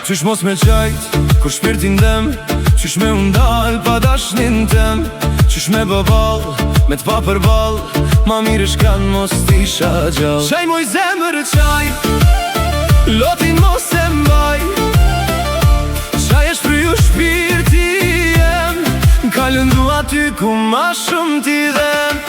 Qysh mos me qajt, kur shpirtin dem, qysh me undal pa dashnin tem, qysh me bëbal, me t'pa përbal, ma mirë shkan mos t'isha gjall. Qaj moj zemër qaj, lotin mos e mbaj, qaj e shpriju shpirti jem, kalën du aty ku ma shumë t'i dhem.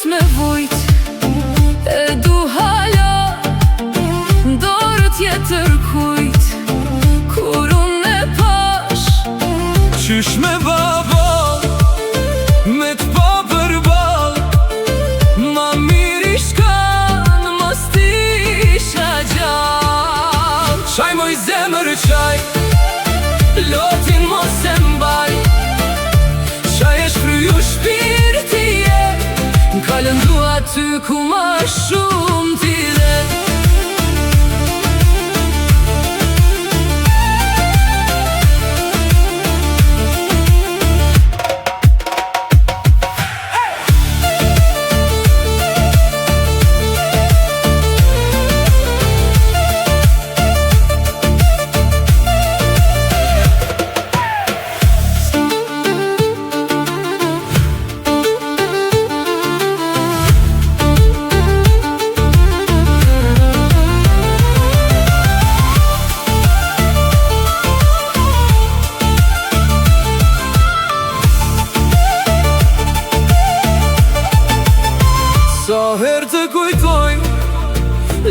Me vujt, e du hala dorë tjetër kujt, kur unë e pash. Qysh me babal, me t'pa përbal, ma miri shkan mos t'isha gjall. Qaj moj zemër qaj, lotin mos e mbaj, qaj e shkryu shpirti kalën du aty ku ma shumë t'i dhem. Sa her të kujtojnë,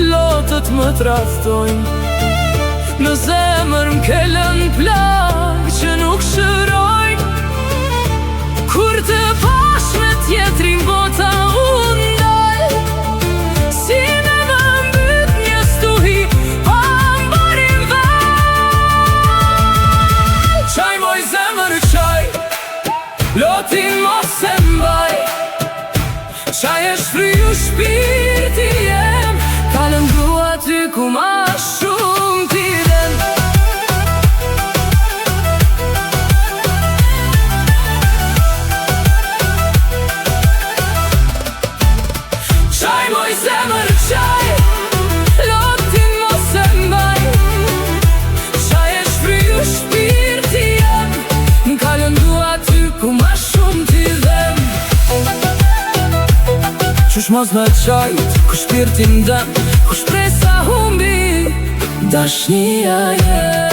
lotët më traftojnë, në zemër m'kellën plak që nuk shërojnë. Kur të pash me tjetrin bota unë dal, si me më mbyt një stuhi pa mbarim val. Qaj moj zemër qaj, lotin mos e mbaj, qaj e shpriju shpirti jem, kalën du aty ku ma shumë t'i dhem. Qaj moj zemër qaj, lotin mos e mbaj, qaj e shpriju shpirti jem, kalën du aty ku ma shumë t'i dhem. Qysh mos me qajt, ku shpirtin dem, ku shpresa humbi, dashnia jem.